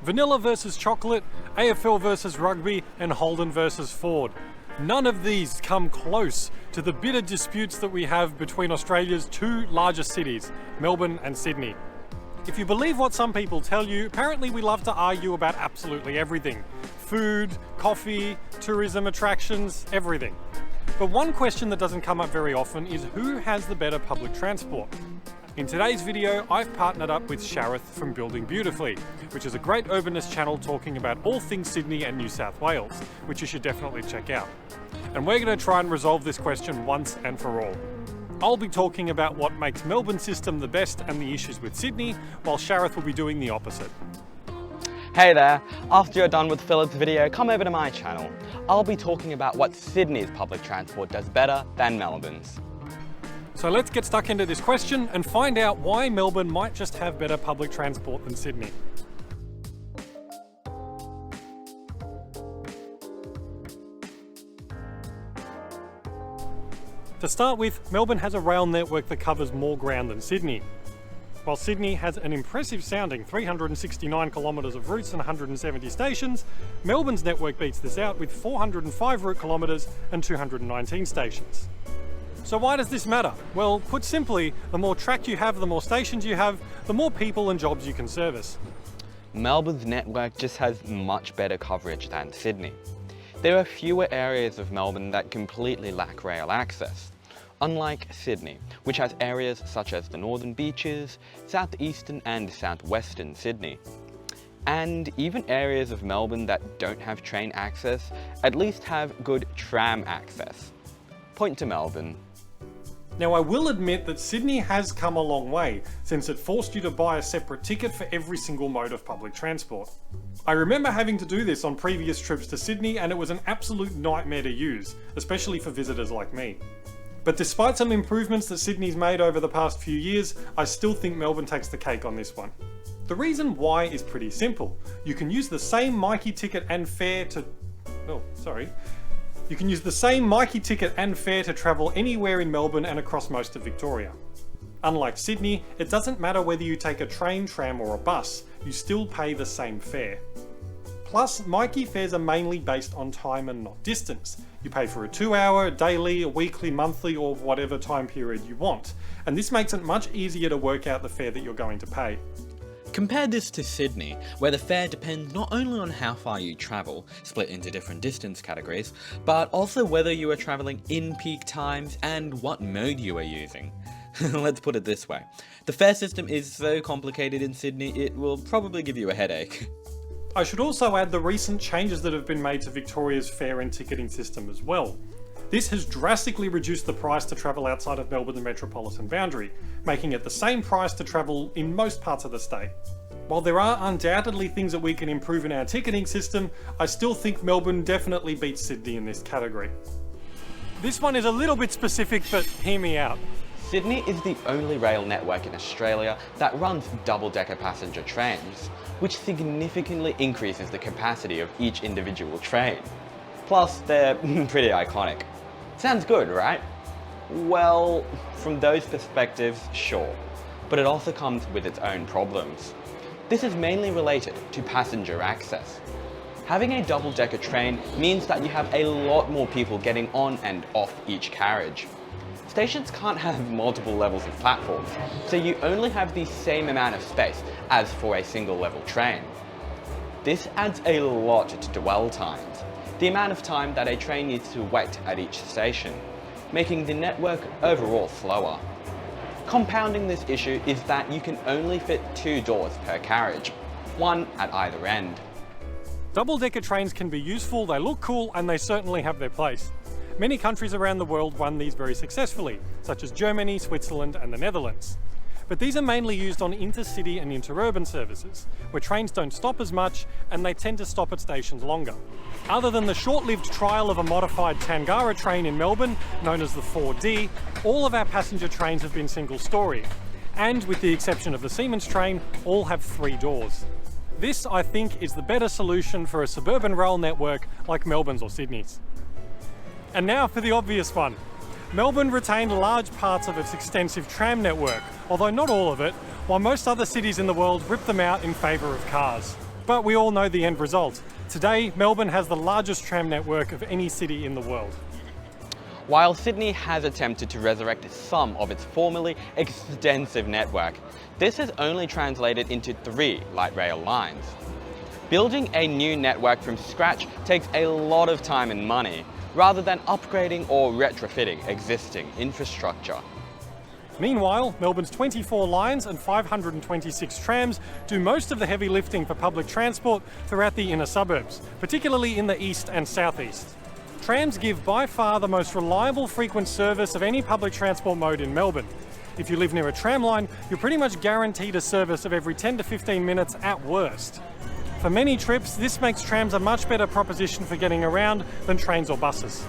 Vanilla versus chocolate, AFL versus rugby, and Holden versus Ford. None of these come close to the bitter disputes that we have between Australia's two largest cities, Melbourne and Sydney. If you believe what some people tell you, apparently we love to argue about absolutely everything. Food, coffee, tourism attractions, everything. But one question that doesn't come up very often is who has the better public transport? In today's video, I've partnered up with Shareth from Building Beautifully, which is a great urbanist channel talking about all things Sydney and New South Wales, which you should definitely check out. And we're going to try and resolve this question once and for all. I'll be talking about what makes Melbourne's system the best and the issues with Sydney, while Shareth will be doing the opposite. Hey there, after you're done with Philip's video, come over to my channel. I'll be talking about what Sydney's public transport does better than Melbourne's. So let's get stuck into this question and find out why Melbourne might just have better public transport than Sydney. To start with, Melbourne has a rail network that covers more ground than Sydney. While Sydney has an impressive sounding 369 kilometres of routes and 170 stations, Melbourne's network beats this out with 405 route kilometres and 219 stations. So why does this matter? Well, put simply, the more track you have, the more stations you have, the more people and jobs you can service. Melbourne's network just has much better coverage than Sydney. There are fewer areas of Melbourne that completely lack rail access, unlike Sydney, which has areas such as the Northern Beaches, southeastern and southwestern Sydney. And even areas of Melbourne that don't have train access at least have good tram access. Point to Melbourne. Now, I will admit that Sydney has come a long way since it forced you to buy a separate ticket for every single mode of public transport. I remember having to do this on previous trips to Sydney, and it was an absolute nightmare to use, especially for visitors like me. But despite some improvements that Sydney's made over the past few years, I still think Melbourne takes the cake on this one. The reason why is pretty simple. You can use the same Myki ticket and fare to... You can use the same Myki ticket and fare to travel anywhere in Melbourne and across most of Victoria. Unlike Sydney, it doesn't matter whether you take a train, tram or a bus, you still pay the same fare. Plus, Myki fares are mainly based on time and not distance. You pay for a 2-hour, daily, a weekly, monthly or whatever time period you want, and this makes it much easier to work out the fare that you're going to pay. Compare this to Sydney, where the fare depends not only on how far you travel, split into different distance categories, but also whether you are travelling in peak times and what mode you are using. Let's put it this way, the fare system is so complicated in Sydney it will probably give you a headache. I should also add the recent changes that have been made to Victoria's fare and ticketing system as well. This has drastically reduced the price to travel outside of Melbourne, the metropolitan boundary, making it the same price to travel in most parts of the state. While there are undoubtedly things that we can improve in our ticketing system, I still think Melbourne definitely beats Sydney in this category. This one is a little bit specific, but hear me out. Sydney is the only rail network in Australia that runs double-decker passenger trains, which significantly increases the capacity of each individual train. Plus, they're pretty iconic. Sounds good, right? Well, from those perspectives, sure. But it also comes with its own problems. This is mainly related to passenger access. Having a double-decker train means that you have a lot more people getting on and off each carriage. Stations can't have multiple levels of platforms, so you only have the same amount of space as for a single-level train. This adds a lot to dwell times, the amount of time that a train needs to wait at each station, making the network overall slower. Compounding this issue is that you can only fit 2 doors per carriage, one at either end. Double-decker trains can be useful, they look cool, and they certainly have their place. Many countries around the world run these very successfully, such as Germany, Switzerland and the Netherlands. But these are mainly used on intercity and interurban services, where trains don't stop as much and they tend to stop at stations longer. Other than the short-lived trial of a modified Tangara train in Melbourne, known as the 4D, all of our passenger trains have been single-storey, and with the exception of the Siemens train, all have 3 doors. This, I think, is the better solution for a suburban rail network like Melbourne's or Sydney's. And now for the obvious one. Melbourne retained large parts of its extensive tram network, although not all of it, while most other cities in the world ripped them out in favour of cars. But we all know the end result. Today, Melbourne has the largest tram network of any city in the world. While Sydney has attempted to resurrect some of its formerly extensive network, this has only translated into 3 light rail lines. Building a new network from scratch takes a lot of time and money, rather than upgrading or retrofitting existing infrastructure. Meanwhile, Melbourne's 24 lines and 526 trams do most of the heavy lifting for public transport throughout the inner suburbs, particularly in the east and southeast. Trams give by far the most reliable frequent service of any public transport mode in Melbourne. If you live near a tram line, you're pretty much guaranteed a service of every 10 to 15 minutes at worst. For many trips, this makes trams a much better proposition for getting around than trains or buses.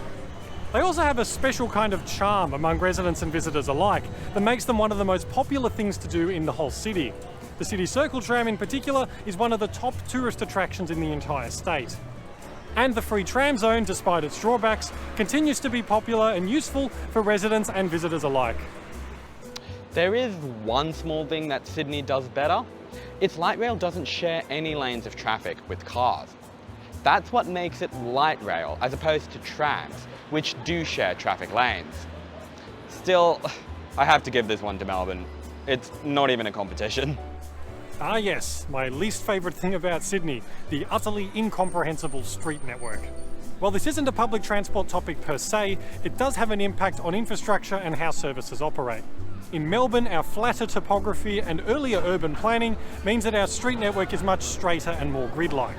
They also have a special kind of charm among residents and visitors alike that makes them one of the most popular things to do in the whole city. The City Circle tram in particular is one of the top tourist attractions in the entire state. And the free tram zone, despite its drawbacks, continues to be popular and useful for residents and visitors alike. There is one small thing that Sydney does better. Its light rail doesn't share any lanes of traffic with cars. That's what makes it light rail as opposed to trams, which do share traffic lanes. Still, I have to give this one to Melbourne. It's not even a competition. Ah yes, my least favourite thing about Sydney, the utterly incomprehensible street network. While this isn't a public transport topic per se, it does have an impact on infrastructure and how services operate. In Melbourne, our flatter topography and earlier urban planning means that our street network is much straighter and more grid-like.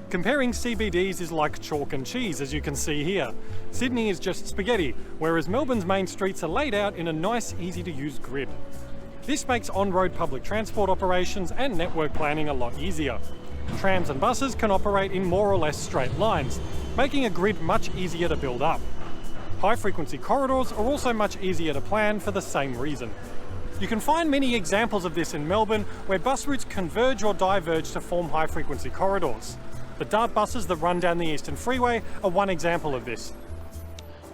Comparing CBDs is like chalk and cheese, as you can see here. Sydney is just spaghetti, whereas Melbourne's main streets are laid out in a nice, easy-to-use grid. This makes on-road public transport operations and network planning a lot easier. Trams and buses can operate in more or less straight lines, making a grid much easier to build up. High-frequency corridors are also much easier to plan for the same reason. You can find many examples of this in Melbourne, where bus routes converge or diverge to form high-frequency corridors. The DART buses that run down the Eastern Freeway are one example of this.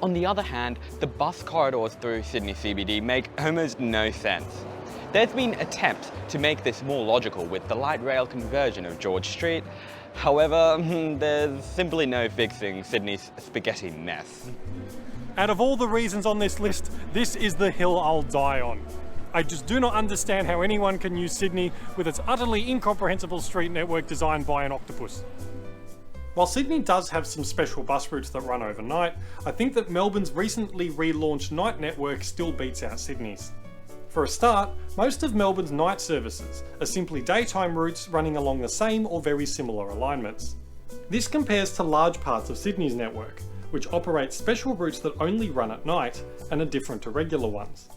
On the other hand, the bus corridors through Sydney CBD make almost no sense. There's been attempts to make this more logical with the light rail conversion of George Street. However, there's simply no fixing Sydney's spaghetti mess. Out of all the reasons on this list, this is the hill I'll die on. I just do not understand how anyone can use Sydney with its utterly incomprehensible street network designed by an octopus. While Sydney does have some special bus routes that run overnight, I think that Melbourne's recently relaunched night network still beats out Sydney's. For a start, most of Melbourne's night services are simply daytime routes running along the same or very similar alignments. This compares to large parts of Sydney's network, which operates special routes that only run at night and are different to regular ones.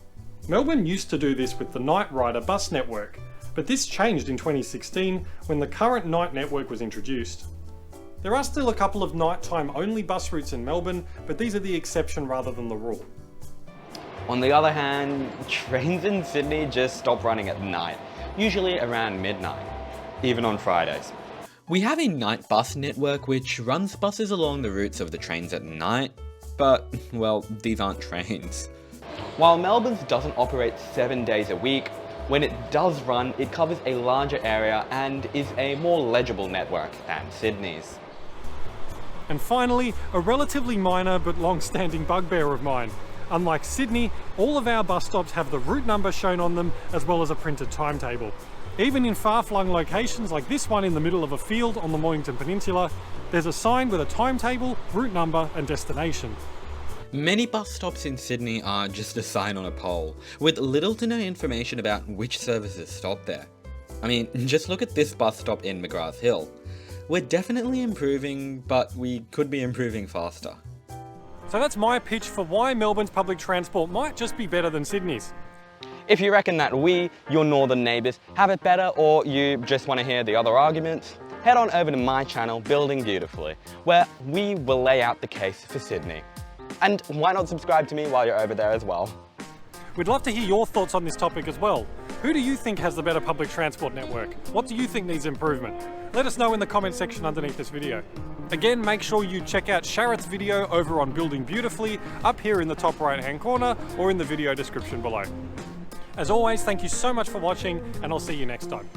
Melbourne used to do this with the Night Rider bus network, but this changed in 2016 when the current night network was introduced. There are still a couple of nighttime only bus routes in Melbourne, but these are the exception rather than the rule. On the other hand, trains in Sydney just stop running at night, usually around midnight, even on Fridays. We have a night bus network which runs buses along the routes of the trains at night, but, well, these aren't trains. While Melbourne's doesn't operate 7 days a week, when it does run, it covers a larger area and is a more legible network than Sydney's. And finally, a relatively minor but long-standing bugbear of mine. Unlike Sydney, all of our bus stops have the route number shown on them as well as a printed timetable. Even in far-flung locations like this one in the middle of a field on the Mornington Peninsula, there's a sign with a timetable, route number and destination. Many bus stops in Sydney are just a sign on a pole, with little to no information about which services stop there. I mean, just look at this bus stop in McGrath Hill. We're definitely improving, but we could be improving faster. So that's my pitch for why Melbourne's public transport might just be better than Sydney's. If you reckon that we, your northern neighbours, have it better, or you just want to hear the other arguments, head on over to my channel, Building Beautifully, where we will lay out the case for Sydney. And why not subscribe to me while you're over there as well? We'd love to hear your thoughts on this topic as well. Who do you think has the better public transport network? What do you think needs improvement? Let us know in the comment section underneath this video. Again, make sure you check out Sharratt's video over on Building Beautifully, up here in the top right hand corner, or in the video description below. As always, thank you so much for watching, and I'll see you next time.